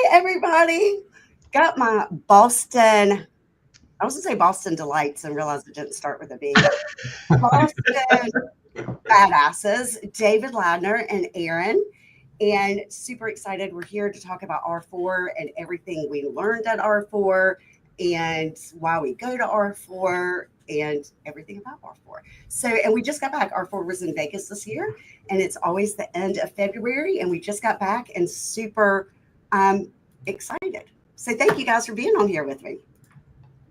everybody. Got my Boston, I was going to say Boston Delights and realized it didn't start with a B. Boston Badasses, David Ladner and Erin. And super excited. We're here to talk about R4 and everything we learned at R4 and why we go to R4 and everything about R4. So, and we just got back. R4 was in Vegas this year, and it's always the end of February. And we just got back and super excited. So, thank you guys for being on here with me.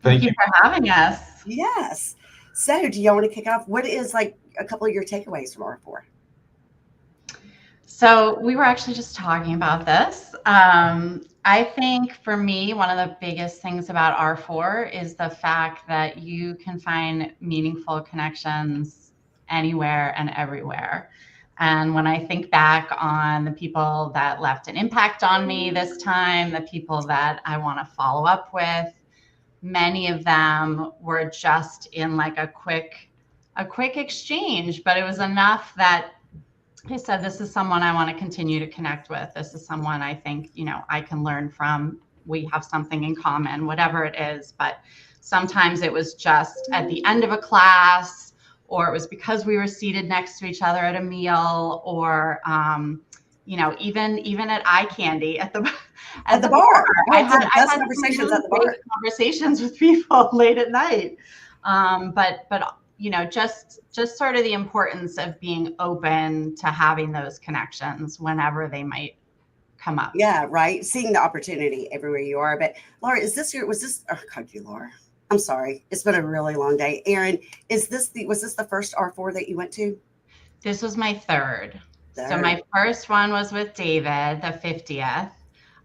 Thank you for having us. Yes. So, do y'all want to kick off? What is like a couple of your takeaways from R4? So we were actually just talking about this. I think for me, one of the biggest things about R4 is the fact that you can find meaningful connections anywhere and everywhere. And when I think back on the people that left an impact on me this time, the people that I want to follow up with, many of them were just in like a quick exchange, but it was enough that I said, this is someone I want to continue to connect with. This is someone I think, I can learn from. We have something in common, whatever it is. But sometimes it was just at the end of a class, or it was because we were seated next to each other at a meal, or, even at eye candy at the bar. I had conversations at the bar. Conversations with people late at night. But just sort of the importance of being open to having those connections whenever they might come up. Yeah, right. Seeing the opportunity everywhere you are. But Laura, Laura? I'm sorry. It's been a really long day. Erin, was this the first R4 that you went to? This was my third. So my first one was with David, the 50th.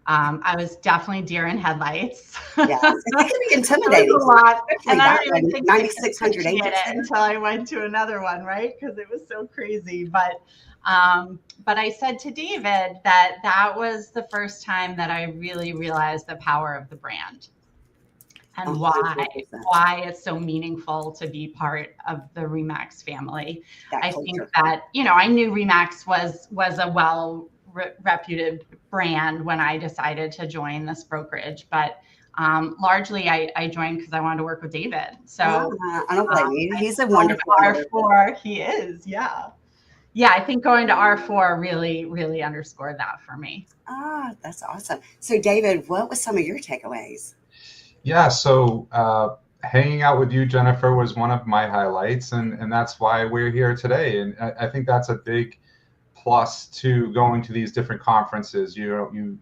I was definitely deer in headlights. Yeah, it can be intimidating. A lot, and I don't even think 9,600 agents until I went to another one, right? Because it was so crazy. But I said to David that was the first time that I really realized the power of the brand and why it's so meaningful to be part of the RE/MAX family. I think that I knew RE/MAX was a well-reputed brand when I decided to join this brokerage, but largely I joined because I wanted to work with David. So I don't blame you. He's a wonderful R4. He is, yeah. I think going to R4 really, really underscored that for me. That's awesome. So David, what was some of your takeaways? Yeah, so hanging out with you, Jennifer, was one of my highlights, and that's why we're here today. And I think that's a big plus to going to these different conferences. You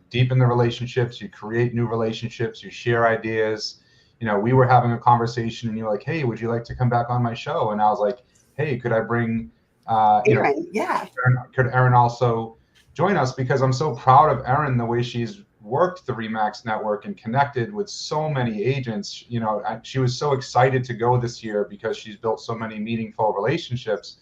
deepen the relationships, you create new relationships, you share ideas. We were having a conversation and you're like, hey, would you like to come back on my show? And I was like, hey, could I bring Erin? Yeah. Could Erin also join us? Because I'm so proud of Erin, the way she's worked the RE/MAX network and connected with so many agents. She was so excited to go this year because she's built so many meaningful relationships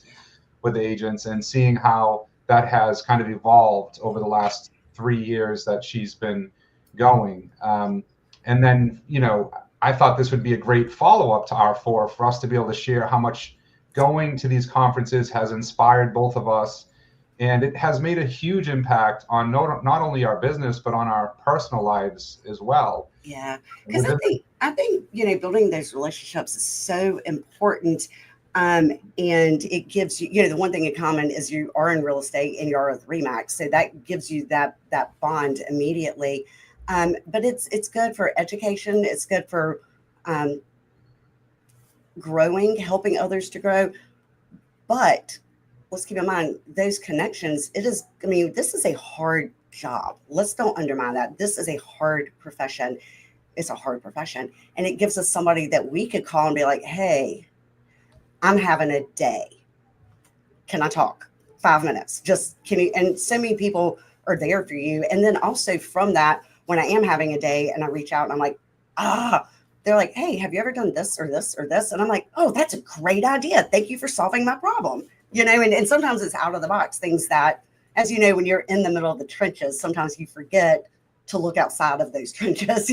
with agents, and seeing how that has kind of evolved over the last 3 years that she's been going. And then, I thought this would be a great follow-up to R4 for us to be able to share how much going to these conferences has inspired both of us. And it has made a huge impact on not only our business, but on our personal lives as well. Yeah, because I think building those relationships is so important. And it gives you, the one thing in common is you are in real estate and you are with RE/MAX. So that gives you that bond immediately. But it's good for education. It's good for growing, helping others to grow. But let's keep in mind those connections. This is a hard job. Let's don't undermine that. This is a hard profession. It's a hard profession. And it gives us somebody that we could call and be like, hey, I'm having a day. Can I talk? 5 minutes. Just can you? And so many people are there for you. And then also from that, when I am having a day and I reach out and I'm like, they're like, hey, have you ever done this or this or this? And I'm like, oh, that's a great idea. Thank you for solving my problem. And sometimes it's out of the box, things that, as you know, when you're in the middle of the trenches, sometimes you forget to look outside of those trenches,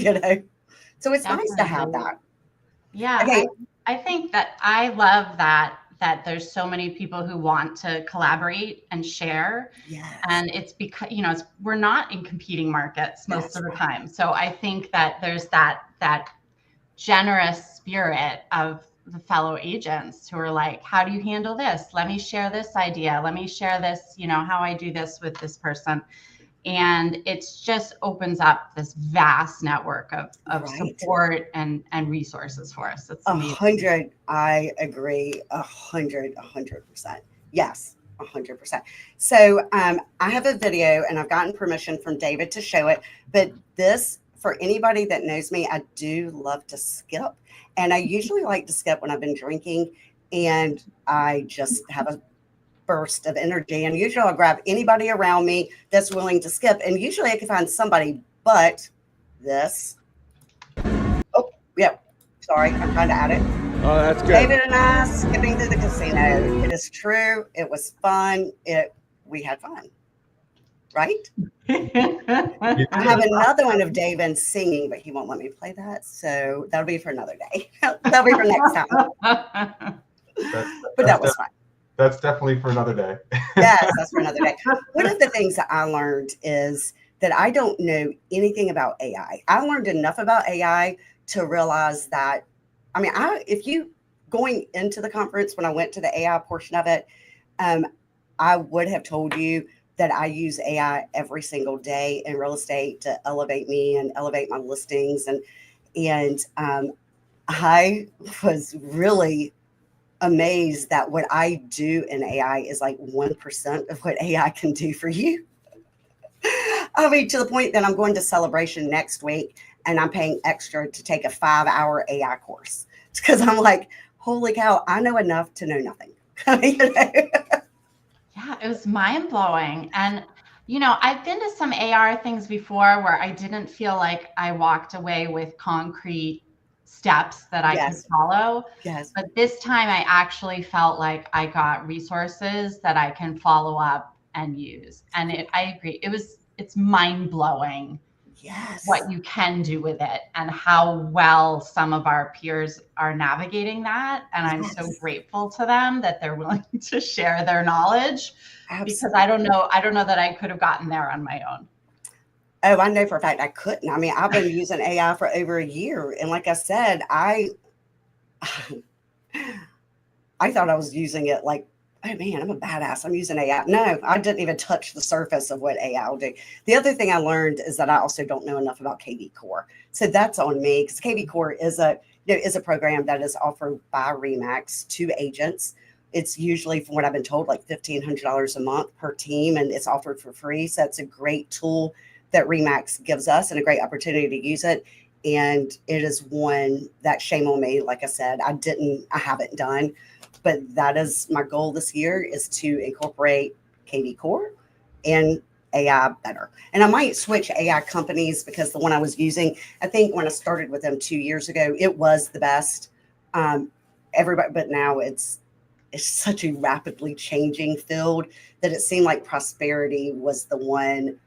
So it's nice to have that. Yeah. Okay. I think that I love that that there's so many people who want to collaborate and share. Yes. And it's because, we're not in competing markets most of the time. So I think that there's that generous spirit of the fellow agents who are like, how do you handle this? Let me share this idea. Let me share this, how I do this with this person. And it's just opens up this vast network of Right. support and resources for us. It's amazing. 100. I agree. 100%. Yes. 100%. So I have a video and I've gotten permission from David to show it, but this, for anybody that knows me, I do love to skip. And I usually like to skip when I've been drinking and I just have a burst of energy. And usually I'll grab anybody around me that's willing to skip. And usually I can find somebody, but this. Oh, yeah. Sorry, I'm trying to add it. Oh, that's good. David and I skipping through the casino. It is true. It was fun. We had fun. Right? I have another one of David singing, but he won't let me play that. So that'll be for another day. That'll be for next time. But that was fun. That's definitely for another day. Yes, that's for another day. One of the things that I learned is that I don't know anything about AI. I learned enough about AI to realize that, if you going into the conference, when I went to the AI portion of it, I would have told you that I use AI every single day in real estate to elevate me and elevate my listings. And I was really amazed that what I do in AI is like 1% of what AI can do for you. To the point that I'm going to Celebration next week and I'm paying extra to take a 5-hour AI course because I'm like, holy cow, I know enough to know nothing. Yeah, it was mind blowing. And, I've been to some AR things before where I didn't feel like I walked away with concrete steps that I could follow. Yes. But this time I actually felt like I got resources that I can follow up and use. And I agree. It's mind blowing. Yes. What you can do with it and how well some of our peers are navigating that. And I'm so grateful to them that they're willing to share their knowledge. Absolutely. Because I don't know that I could have gotten there on my own. Oh, I know for a fact I couldn't. I've been using AI for over a year. And like I said, I thought I was using it like, oh man, I'm a badass. I'm using AI. No, I didn't even touch the surface of what AI will do. The other thing I learned is that I also don't know enough about KV Core. So that's on me because KV Core is a program that is offered by RE/MAX to agents. It's usually, from what I've been told, like $1,500 a month per team, and it's offered for free. So it's a great tool that RE/MAX gives us and a great opportunity to use it. And it is one that, shame on me, like I said, I haven't done. But that is my goal this year, is to incorporate KV Core and AI better. And I might switch AI companies because the one I was using, I think when I started with them 2 years ago, it was the best. But now it's such a rapidly changing field that it seemed like Prosperity was the one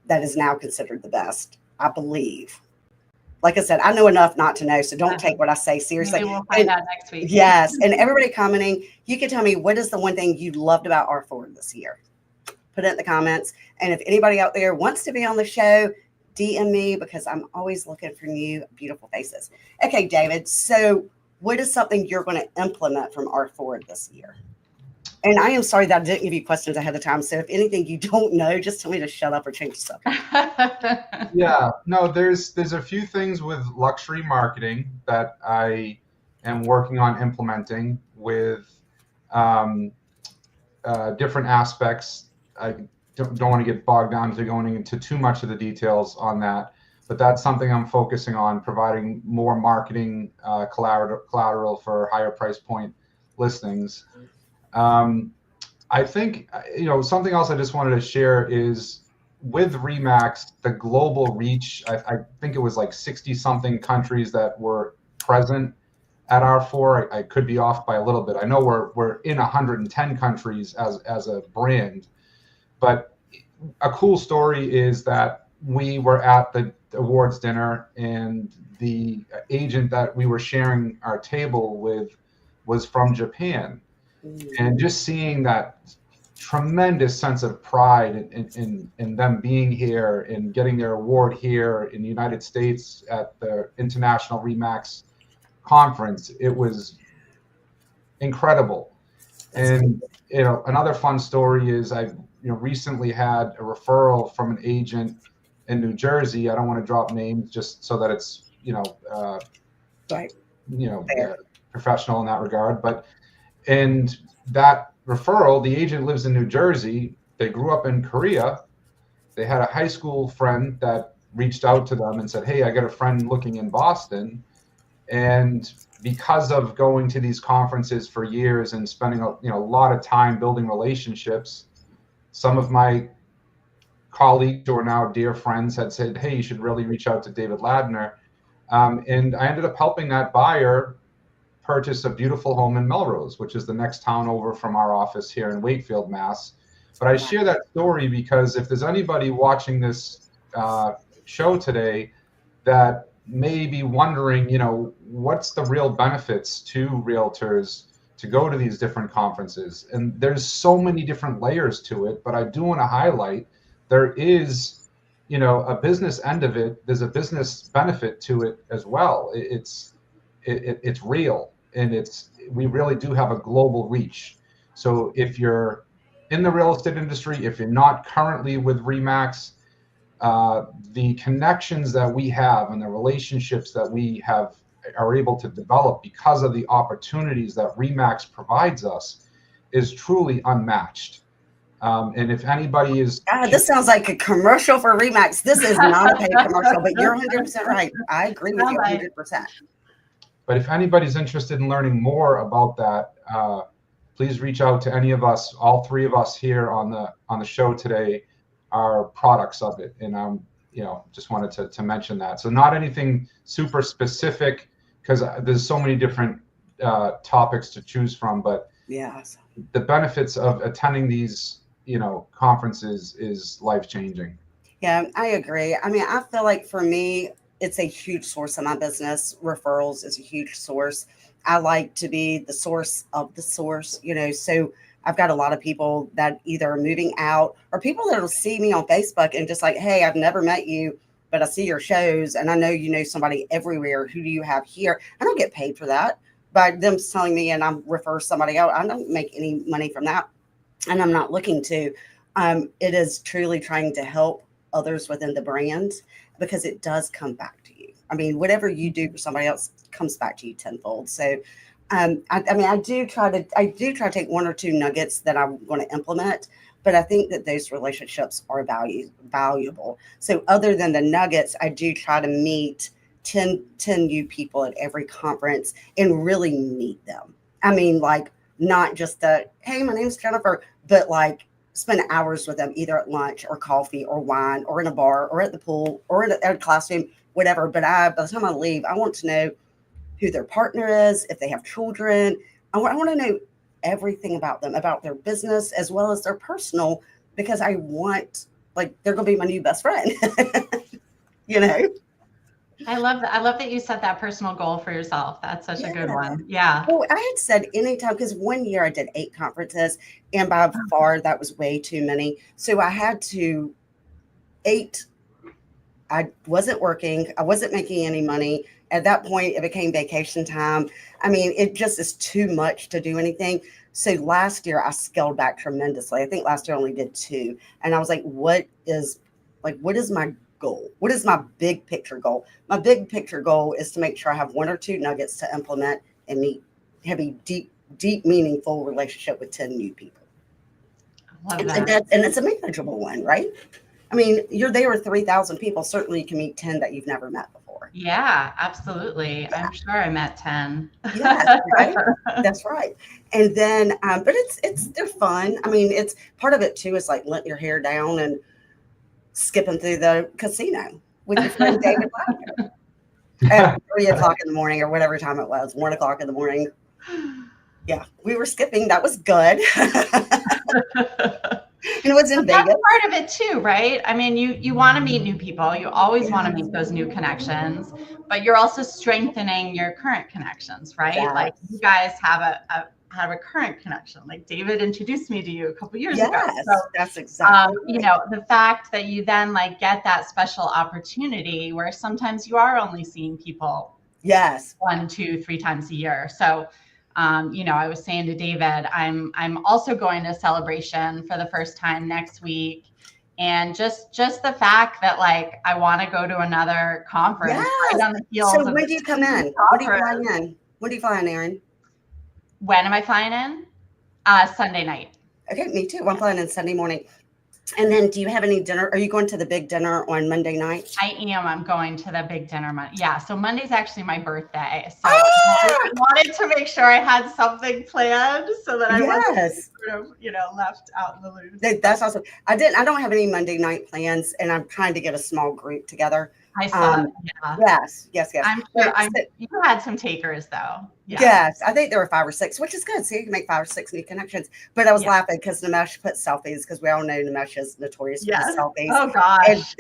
that is now considered the best, I believe. Like I said, I know enough not to know, so don't take what I say seriously. Maybe we'll find out next week. Yes, and everybody commenting, you can tell me what is the one thing you loved about R4 this year. Put it in the comments. And if anybody out there wants to be on the show, DM me because I'm always looking for new, beautiful faces. Okay, David, so what is something you're going to implement from R4 this year? And I am sorry that I didn't give you questions ahead of time. So if anything you don't know, just tell me to shut up or change the subject. Yeah, no, there's a few things with luxury marketing that I am working on implementing with different aspects. I don't want to get bogged down to going into too much of the details on that, but that's something I'm focusing on, providing more marketing collateral for higher price point listings. I think, something else I just wanted to share is with RE/MAX, the global reach. I think it was like 60 something countries that were present at R4. I could be off by a little bit. I know we're in 110 countries as a brand, but a cool story is that we were at the awards dinner and the agent that we were sharing our table with was from Japan. Mm. And just seeing that tremendous sense of pride in them being here and getting their award here in the United States at the International Remax Conference, it was incredible. And another fun story is I recently had a referral from an agent in New Jersey. I don't want to drop names just so that it's Right. Professional in that regard. But and that referral, the agent lives in New Jersey. They grew up in Korea. They had a high school friend that reached out to them and said, "Hey, I got a friend looking in Boston." And because of going to these conferences for years and spending a lot of time building relationships, some of my colleagues who are now dear friends had said, "Hey, you should really reach out to David Ladner." And I ended up helping that buyer purchase a beautiful home in Melrose, which is the next town over from our office here in Wakefield, Mass. But I share that story because if there's anybody watching this show today that may be wondering, what's the real benefits to realtors to go to these different conferences? And there's so many different layers to it, but I do want to highlight there is, a business end of it. There's a business benefit to it as well. It's real, and we really do have a global reach. So if you're in the real estate industry, if you're not currently with Remax, the connections that we have and the relationships that we are able to develop because of the opportunities that Remax provides us is truly unmatched. And if anybody is... this sounds like a commercial for Remax. This is not a paid commercial, but you're 100% right. I agree with you 100%. But if anybody's interested in learning more about that, please reach out to any of us. All three of us here on the show today are products of it, and just wanted to mention that. So not anything super specific because there's so many different topics to choose from, but yes, the benefits of attending these conferences is life-changing. Yeah, I agree. I mean, I feel like for me, it's a huge source of my business. Referrals is a huge source. I like to be the source of the source, so I've got a lot of people that either are moving out or people that will see me on Facebook and just like, "Hey, I've never met you, but I see your shows and I know you know somebody everywhere. Who do you have here?" I don't get paid for that, but them telling me and I refer somebody out, I don't make any money from that, and I'm not looking to. It is truly trying to help others within the brand because it does come back to you. I mean, whatever you do for somebody else comes back to you tenfold. So I do try to take one or two nuggets that I'm going to implement, but I think that those relationships are valuable. So other than the nuggets, I do try to meet 10 new people at every conference and really meet them. I mean, like not just hey, my name's Jennifer, but like spend hours with them either at lunch or coffee or wine or in a bar or at the pool or at a classroom, whatever. But by the time I leave, I want to know who their partner is, if they have children. I want to know everything about them, about their business as well as their personal, because I want, like, they're going to be my new best friend. I love that. I love that you set that personal goal for yourself. That's such a good one. Yeah. Well, I had said anytime, because one year I did 8 conferences and by far that was way too many. So I had to 8. I wasn't working. I wasn't making any money. At that point, it became vacation time. I mean, it just is too much to do anything. So last year I scaled back tremendously. I think last year I only did 2. And I was like, what is my goal? What is my big picture goal? My big picture goal is to make sure I have 1 or 2 nuggets to implement and have a deep, meaningful relationship with 10 new people. I love that. And it's a manageable one, right? I mean, you're there with 3,000 people. Certainly you can meet 10 that you've never met before. Yeah, absolutely. Yeah. I'm sure I met 10. Yeah, right. That's right. And then, but they're fun. I mean, it's part of it too. Is like letting your hair down and skipping through the casino with your friend David Ladner at 3 o'clock in the morning or whatever time it was, 1 o'clock in the morning. Yeah, we were skipping. That was good. And it was in That's Vegas. part of it too, right? I mean, you want to meet new people. You always want to make those new connections, but you're also strengthening your current connections, right? Like you guys have a current connection. Like David introduced me to you a couple years ago. Yes, So, that's exactly you know, the fact that you then like get that special opportunity where sometimes you are only seeing people yes 1, 2, 3 times a year. So, you know, I was saying to David, I'm also going to a celebration for the first time next week. And just the fact that like I want to go to another conference right on the heels So of when do you come in? What do you fly in? When do you fly in, Erin? When am I flying in? Sunday night. Okay, me too. I'm flying in Sunday morning. And then do you have any dinner? Are you going to the big dinner on Monday night? I am. I'm going to the big dinner. Yeah. So Monday's actually my birthday. So I wanted to make sure I had something planned so that I wasn't sort of, you know, left out in the loop. That's awesome. I don't have any Monday night plans, and I'm trying to get a small group together. I saw that. Yeah. Yes. I'm sure you had some takers though. Yeah. Yes, I think there were 5 or 6, which is good. So you can make 5 or 6 new connections. But I was laughing because Nimesh put selfies, because we all know Nimesh is notorious for the selfies. Oh gosh.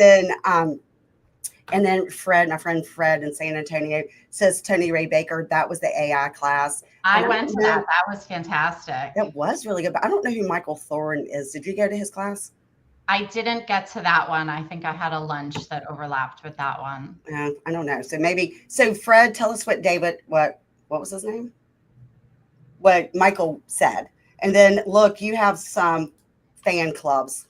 And then Fred, my friend Fred in San Antonio, says Tony Ray Baker. That was the AI class. I went to that. That was fantastic. That was really good. But I don't know who Michael Thorne is. Did you go to his class? I didn't get to that one. I think I had a lunch that overlapped with that one. I don't know. So maybe. So Fred, tell us what David. What was his name? What Michael said. And then look, you have some fan clubs.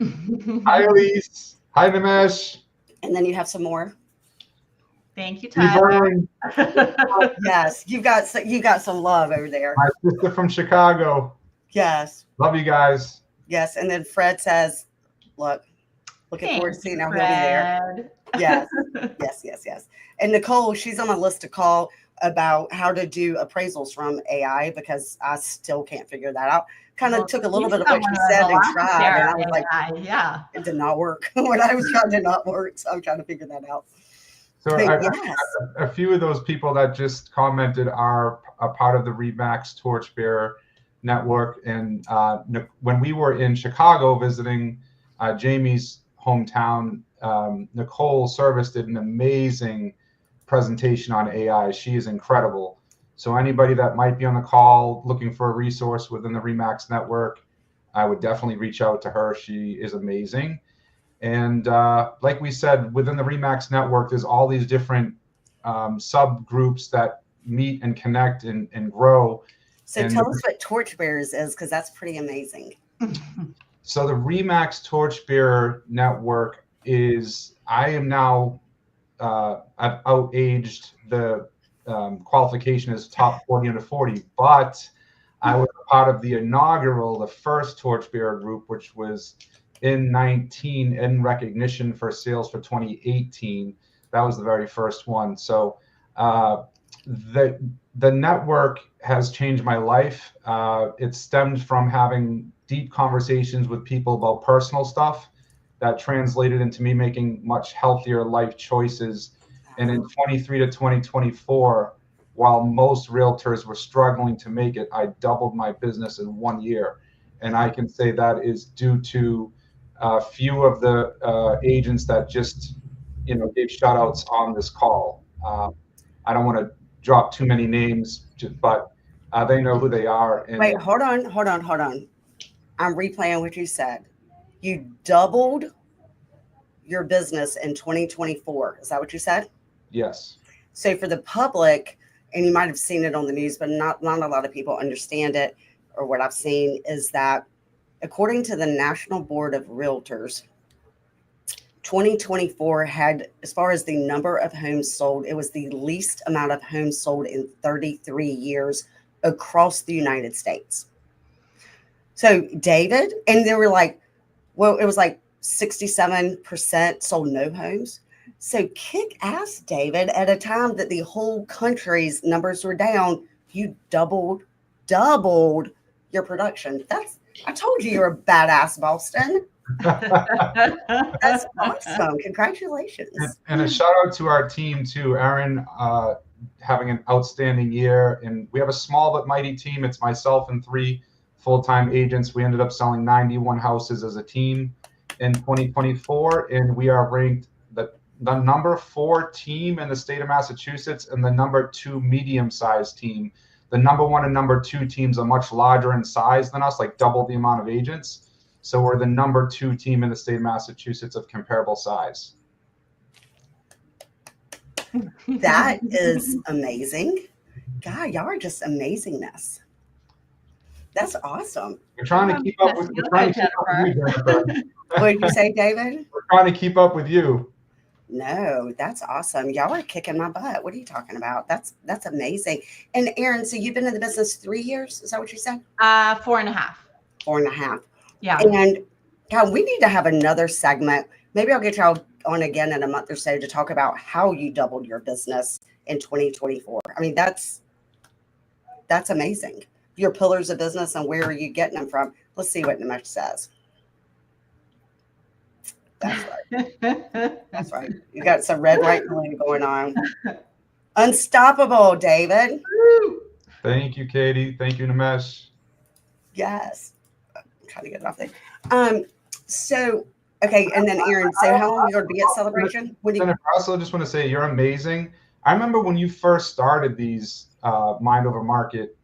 Hi, Elise. Hi, Nimesh. And then you have some more. Thank you, Tyler. Yes, you got some love over there. My sister from Chicago. Yes. Love you guys. Yes. And then Fred says, looking forward to seeing how he'll be there. Yes. Yes. And Nicole, she's on my list to call about how to do appraisals from AI, because I still can't figure that out. Kind of took a little bit of what she said and tried, and I was like, it did not work. What I was trying did not work, so I'm trying to figure that out. So a few of those people that just commented are a part of the Remax Torchbearer network. And when we were in Chicago visiting Jamie's hometown, Nicole Service did an amazing presentation on AI. She is incredible. So anybody that might be on the call looking for a resource within the Remax network, I would definitely reach out to her. She is amazing. And like we said, within the Remax network, there's all these different subgroups that meet and connect and grow. So tell us what Torchbearers is, because that's pretty amazing. So the Remax Torchbearer network is, I am now, I've outaged the qualification as top 40 under 40, but I was a part of the inaugural, the first Torchbearer group, which was in 19 in recognition for sales for 2018. That was the very first one. So the network has changed my life. It stemmed from having deep conversations with people about personal stuff that translated into me making much healthier life choices. And in 23 to 2024, while most realtors were struggling to make it, I doubled my business in 1 year. And I can say that is due to a few of the agents that just, gave shout outs on this call. I don't want to drop too many names, but they know who they are. And wait, hold on. I'm replaying what you said. You doubled your business in 2024. Is that what you said? Yes. So for the public, and you might have seen it on the news, but not a lot of people understand it, or what I've seen is that according to the National Board of Realtors, 2024 had, as far as the number of homes sold, it was the least amount of homes sold in 33 years across the United States. So David, and they were like, well, it was like 67% sold no homes. So kick ass, David, at a time that the whole country's numbers were down, you doubled your production. I told you you're a badass, Boston. That's awesome. Congratulations. And a shout out to our team too. Erin having an outstanding year. And we have a small but mighty team. It's myself and 3 full-time agents. We ended up selling 91 houses as a team in 2024, and we are ranked the number 4 team in the state of Massachusetts and the number 2 medium-sized team. The number 1 and number 2 teams are much larger in size than us, like double the amount of agents. So we're the number 2 team in the state of Massachusetts of comparable size. That is amazing. God, y'all are just amazingness. That's awesome. We're trying to keep up with you, Jennifer. What did you say, David? We're trying to keep up with you. No, that's awesome. Y'all are kicking my butt. What are you talking about? That's amazing. And Erin, so you've been in the business 3 years? Is that what you said? 4.5. 4.5. Yeah. And God, we need to have another segment. Maybe I'll get y'all on again in a month or so to talk about how you doubled your business in 2024. I mean, that's amazing. Your pillars of business and where are you getting them from? Let's see what Nimesh says. That's right. That's right. You got some red, white, and blue going on. Unstoppable, David. Thank you, Katie. Thank you, Nimesh. Yes. I'm trying to get it off there. So, okay. And then Erin, so how long are you going to be at Celebration? Jennifer, I also just want to say you're amazing. I remember when you first started these Mind Over Market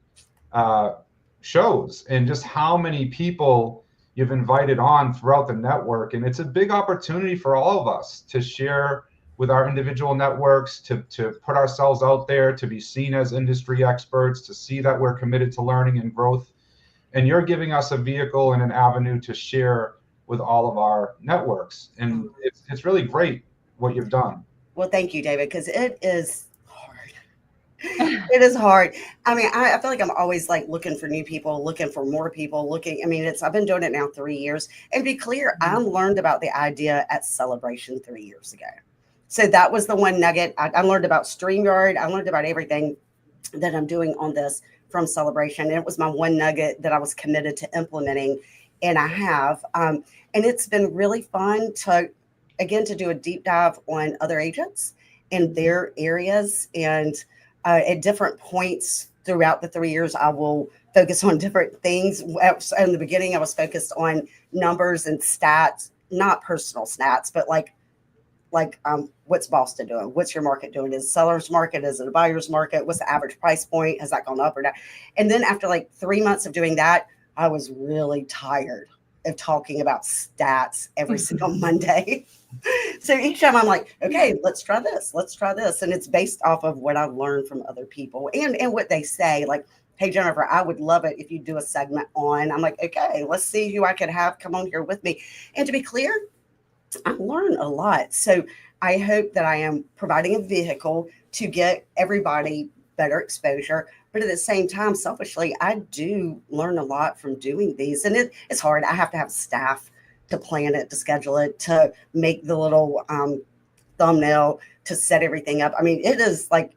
shows and just how many people you've invited on throughout the network. And it's a big opportunity for all of us to share with our individual networks, to put ourselves out there, to be seen as industry experts, to see that we're committed to learning and growth. And you're giving us a vehicle and an avenue to share with all of our networks. And it's really great what you've done. Well, thank you, David, because it is hard. It is hard. I mean, I feel like I'm always like looking for new people, looking for more people, I've been doing it now 3 years. And to be clear, I learned about the idea at Celebration 3 years ago. So that was the one nugget. I learned about StreamYard. I learned about everything that I'm doing on this from Celebration. And it was my one nugget that I was committed to implementing. And I have. And it's been really fun to do a deep dive on other agents in their areas. And at different points throughout the 3 years, I will focus on different things. In the beginning, I was focused on numbers and stats, not personal stats, but like what's Boston doing? What's your market doing? Is it a seller's market? Is it a buyer's market? What's the average price point? Has that gone up or down? And then after like 3 months of doing that, I was really tired of talking about stats every single Monday. So each time I'm like, okay, let's try this. Let's try this. And it's based off of what I've learned from other people and what they say. Like, hey, Jennifer, I would love it if you do a segment on. I'm like, okay, let's see who I could have come on here with me. And to be clear, I learn a lot. So I hope that I am providing a vehicle to get everybody better exposure. But at the same time, selfishly, I do learn a lot from doing these. And it's hard. I have to have staff to plan it, to schedule it, to make the little thumbnail, to set everything up. I mean, it is like,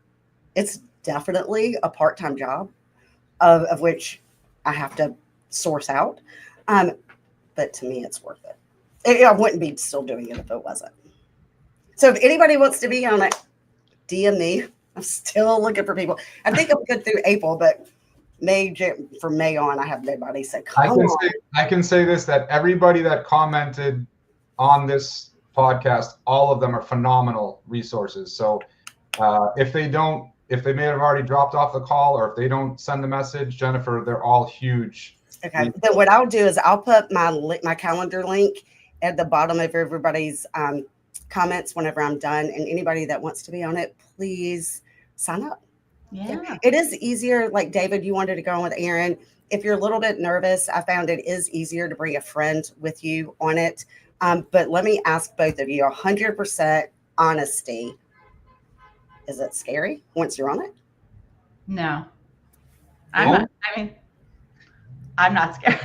it's definitely a part-time job of which I have to source out. But to me, it's worth it. I wouldn't be still doing it if it wasn't. So if anybody wants to be on it, DM me. I'm still looking for people. I think I'm good through April, but from May on, I have nobody. So I can say this, that everybody that commented on this podcast, all of them are phenomenal resources. So if they may have already dropped off the call, or if they don't send the message, Jennifer, they're all huge. Okay. Then what I'll do is I'll put my calendar link at the bottom of everybody's comments whenever I'm done. And anybody that wants to be on it, please sign up. Yeah. It is easier. Like David, you wanted to go on with Erin. If you're a little bit nervous, I found it is easier to bring a friend with you on it. But let me ask both of you, 100% honesty. Is it scary once you're on it? No. I'm not scared.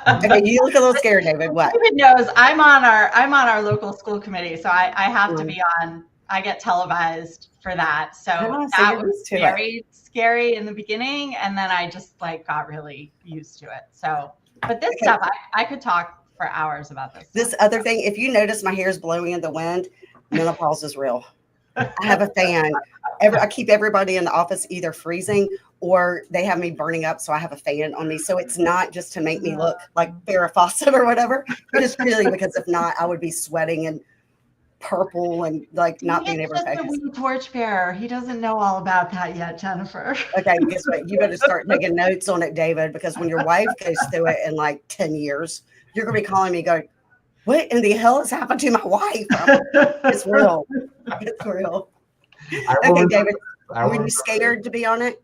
Okay, you look a little scared, David. What? David knows I'm on our local school committee, so I have to be on. I get televised for that, so that was very scary in the beginning, and then I just got really used to it. So, but this stuff, I could talk for hours about this. This other thing, if you notice my hair is blowing in the wind, menopause is real. I have a fan. I keep everybody in the office either freezing or they have me burning up, so I have a fan on me. So it's not just to make me look like Farrah Fawcett or whatever. It is really because if not, I would be sweating and purple and like not being able to He's just a focus. wee torchbearer. He doesn't know all about that yet, Jennifer. Okay, guess what? You better start taking notes on it, David, because when your wife goes through it in like 10 years, you're going to be calling me going, what in the hell has happened to my wife? It's real. It's real. Okay, David, were you scared to be on it?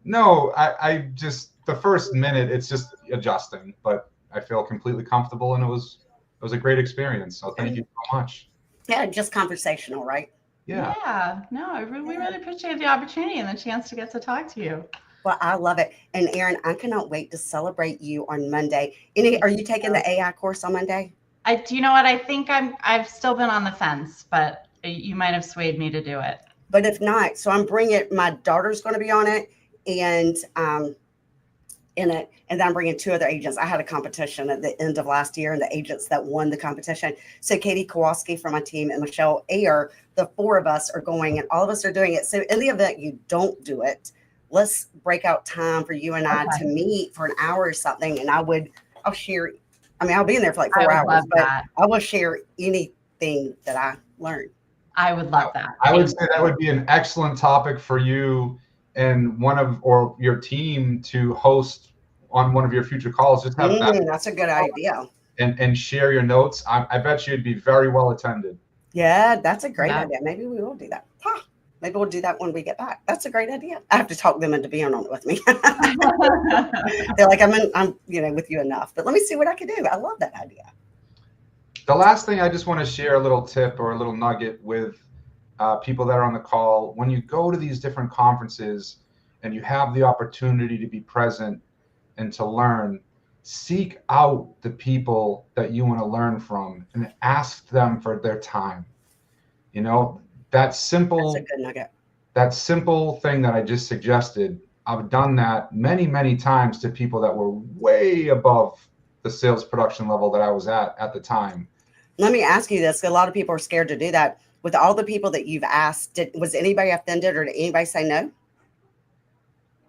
No, I just, the first minute, it's just adjusting, but I feel completely comfortable, and it was a great experience. So thank you so much. Yeah, just conversational, right? Yeah. No, we really appreciate the opportunity and the chance to get to talk to you. Well, I love it. And Erin, I cannot wait to celebrate you on Monday. Are you taking the AI course on Monday? Do you know what? I think I've still been on the fence, but you might have swayed me to do it. But if not, so I'm bringing, my daughter's going to be on it, and in it, and then I'm bringing 2 other agents. I had a competition at the end of last year, and the agents that won the competition. So Katie Kowalski from my team and Michelle Ayer, the 4 of us are going, and all of us are doing it. So in the event you don't do it, let's break out time for you and I to meet for an hour or something, and I'll share. I mean, I'll be in there for like 4 hours, but I will share anything that I learned. I would love that. I would say that would be an excellent topic for you and or your team to host on one of your future calls. Just have that. That's a good idea. And share your notes. I bet you'd be very well attended. Yeah, that's a great idea. Maybe we will do that. Maybe we'll do that when we get back. That's a great idea. I have to talk them into being on it with me. They're like, I'm with you enough, but let me see what I can do. I love that idea. The last thing I just want to share a little tip or a little nugget with people that are on the call. When you go to these different conferences and you have the opportunity to be present and to learn, seek out the people that you want to learn from and ask them for their time. That's simple. That's a good nugget. That simple thing that I just suggested, I've done that many, many times to people that were way above the sales production level that I was at the time. Let me ask you this. A lot of people are scared to do that. With all the people that you've asked, was anybody offended, or did anybody say no?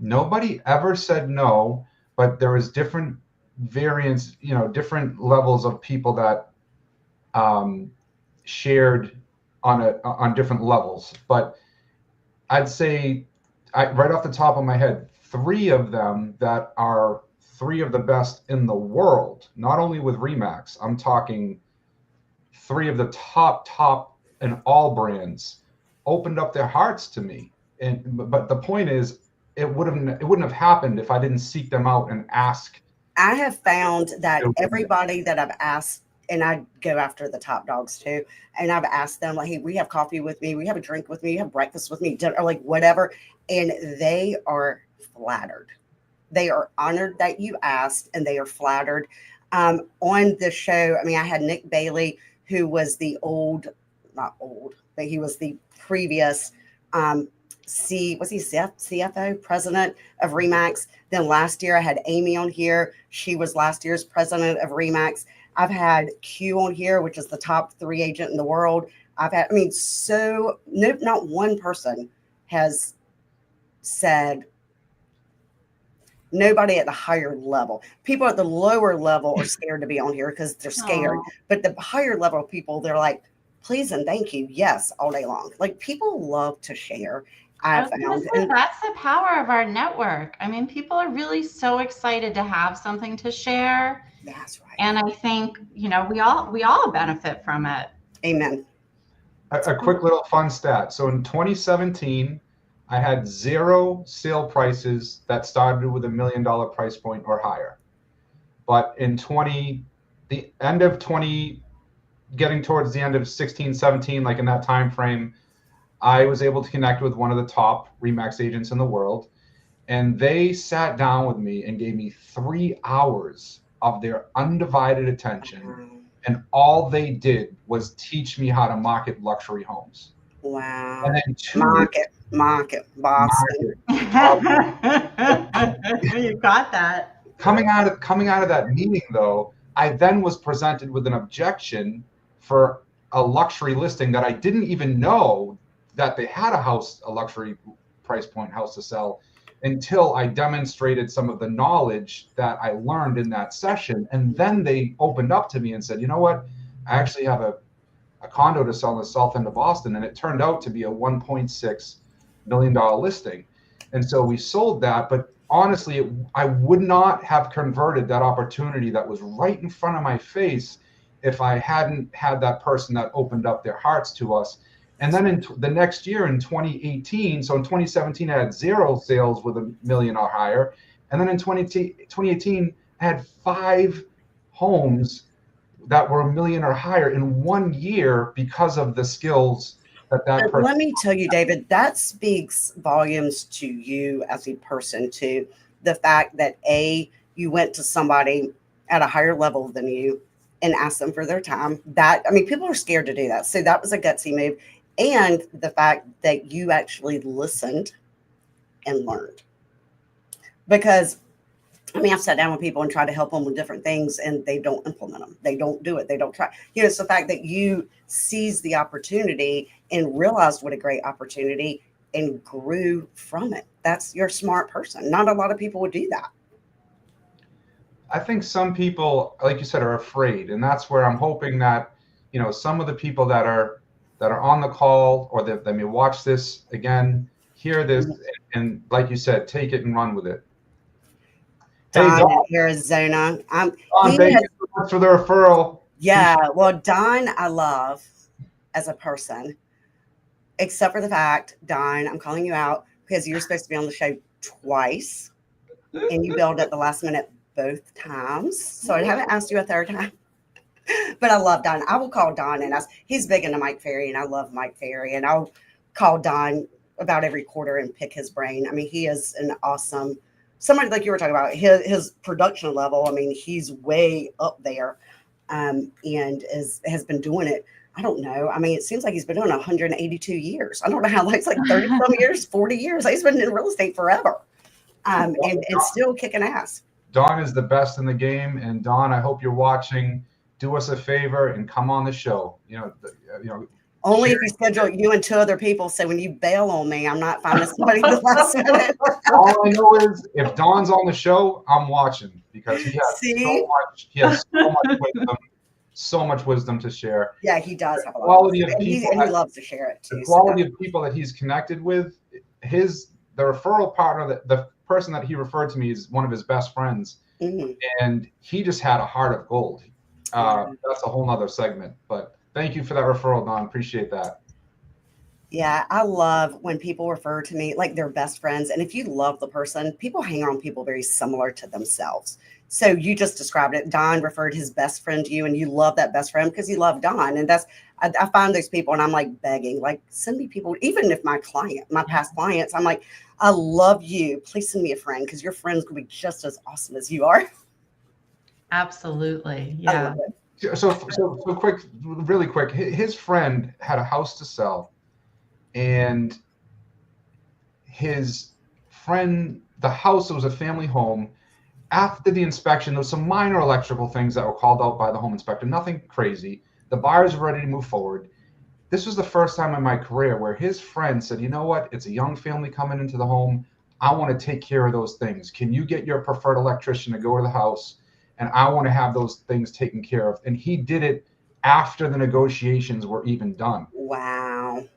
Nobody ever said no, but there was different variants, different levels of people that shared on different levels. But I'd say, right off the top of my head, 3 of them that are 3 of the best in the world, not only with Remax, I'm talking 3 of the top in all brands, opened up their hearts to me. But the point is, it wouldn't have happened if I didn't seek them out and ask. I have found that everybody that I've asked, and I go after the top dogs too, and I've asked them, like, hey, we have coffee with me, we have a drink with me, you have breakfast with me, dinner, or like whatever, and they are flattered. They are honored that you asked, and they are flattered. On the show, I mean, I had Nick Bailey, who was not old, but he was the previous CFO, president of Remax. Then last year I had Amy on here. She was last year's president of Remax. I've had Q on here, which is the top 3 agent in the world. Not one person has said, nobody at the higher level. People at the lower level are scared to be on here because they're scared. Aww. But the higher level people, they're like, please and thank you. Yes, all day long. Like, people love to share. That's the power of our network. I mean, people are really so excited to have something to share. That's right. And I think, we all benefit from it. Amen. A quick little fun stat. So in 2017, I had 0 sale prices that started with $1 million price point or higher. But in the end of 20, getting towards the end of 16, 17, like in that time frame, I was able to connect with one of the top Remax agents in the world, and they sat down with me and gave me 3 hours of their undivided attention, and all they did was teach me how to market luxury homes. Wow. And then market, Boston. You got that. Coming out of that meeting, though, I then was presented with an objection for a luxury listing that I didn't even know that they had a luxury price point house to sell until I demonstrated some of the knowledge that I learned in that session. And then they opened up to me and said, you know what, I actually have a condo to sell in the south end of Boston. And it turned out to be a $1.6 million listing. And so we sold that. But honestly, I would not have converted that opportunity that was right in front of my face if I hadn't had that person that opened up their hearts to us. And then in the next year, in 2018, so in 2017, I had 0 sales with $1 million or higher. And then in 2018, I had 5 homes that were $1 million or higher in 1 year because of the skills that person. Let me tell you, David, that speaks volumes to you as a person, to the fact that you went to somebody at a higher level than you and asked them for their time. People are scared to do that. So that was a gutsy move. And the fact that you actually listened and learned. Because, I've sat down with people and tried to help them with different things, and they don't implement them. They don't do it. They don't try. It's the fact that you seized the opportunity and realized what a great opportunity and grew from it. You're a smart person. Not a lot of people would do that. I think some people, like you said, are afraid. And that's where I'm hoping that, some of the people that are on the call, or that may watch this again, hear this, and like you said, take it and run with it. Don in Arizona. Don, thank you so much for the referral. Yeah, well, Don, I love as a person, except for the fact, Don, I'm calling you out because you're supposed to be on the show twice, and you bailed at the last minute both times. So I haven't asked you a third time. But I love Don. I will call Don and ask. He's big into Mike Ferry, and I love Mike Ferry. And I'll call Don about every quarter and pick his brain. He is an awesome, somebody like you were talking about, his production level. He's way up there, and has been doing it. I don't know. It seems like he's been doing 182 years. I don't know how, it's like 30 some years, 40 years. He's been in real estate forever, and still kicking ass. Don is the best in the game. And Don, I hope you're watching. Do us a favor and come on the show. Only if you schedule you and 2 other people. So when you bail on me, I'm not finding somebody the last minute. All I know is if Don's on the show, I'm watching, because he has so much wisdom to share. Yeah, he does have a lot. Quality of people, and he loves to share it too. The quality of people that he's connected with, the referral partner, the person that he referred to me is one of his best friends, and he just had a heart of gold. That's a whole nother segment, but thank you for that referral, Don. Appreciate that. Yeah, I love when people refer to me like they're best friends. And if you love the person, people hang around people very similar to themselves. So you just described it. Don referred his best friend to you, and you love that best friend because you love Don. And I find those people, and I'm like begging, like, send me people. Even if my past clients, I'm like, I love you. Please send me a friend, because your friends could be just as awesome as you are. Absolutely. Yeah. So quick, really quick. His friend had a house to sell, and his friend, the house was a family home. After the inspection, there was some minor electrical things that were called out by the home inspector. Nothing crazy. The buyers were ready to move forward. This was the first time in my career where his friend said, you know what? It's a young family coming into the home. I want to take care of those things. Can you get your preferred electrician to go to the house? And I want to have those things taken care of. And he did it after the negotiations were even done. Wow.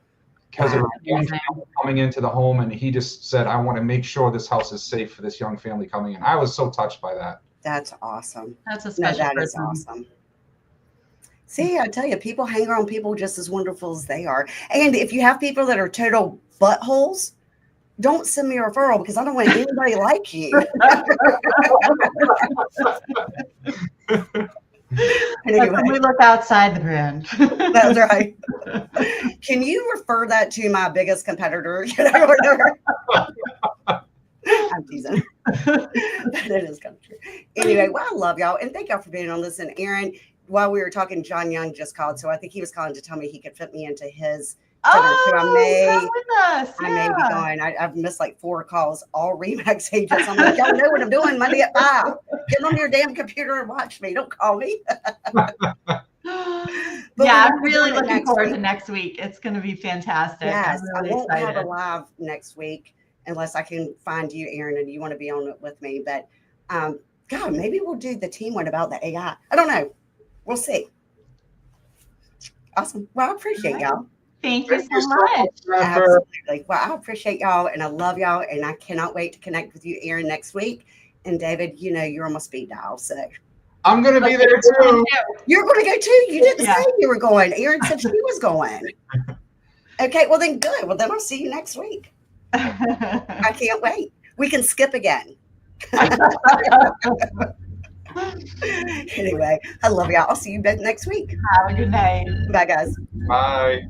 Because there was a young family coming into the home, and he just said, I want to make sure this house is safe for this young family coming in. I was so touched by that. That's awesome. That's a special that person. Is awesome. See, I tell you, people hang around people just as wonderful as they are. And if you have people that are total buttholes, don't send me a referral, because I don't want anybody like you. Anyway, When we look outside the brand. That's right. Can you refer that to my biggest competitor? Whatever. I'm teasing. But it is kind of true. Anyway, well, I love y'all. And thank y'all for being on this. And Erin, while we were talking, John Young just called. So I think he was calling to tell me he could fit me into his. So I may be going. I've missed like 4 calls, all Remax agents. I'm like, y'all know what I'm doing Monday at 5. Get on your damn computer and watch me. Don't call me. But Yeah, we I'm won't be really doing it looking next forward week. to next week. It's going to be fantastic. Yes, I'm really I won't have excited. a live next week unless I can find you, Erin, and you want to be on it with me. But God, maybe we'll do the team one about the AI. I don't know. We'll see. Awesome. Well, I appreciate y'all. Thank you Thank so you so much. much, Jennifer. Absolutely. Well, I appreciate y'all and I love y'all. And I cannot wait to connect with you, Erin, next week. And David, you know, you're on my speed dial. So I'm going to be there too. you're going to go too. You didn't Yeah. say you were going. Erin said she was going. Okay. Well, then good. Well, then I'll see you next week. I can't wait. We can skip again. Anyway, I love y'all. I'll see you next week. Have a good night. Bye, guys. Bye.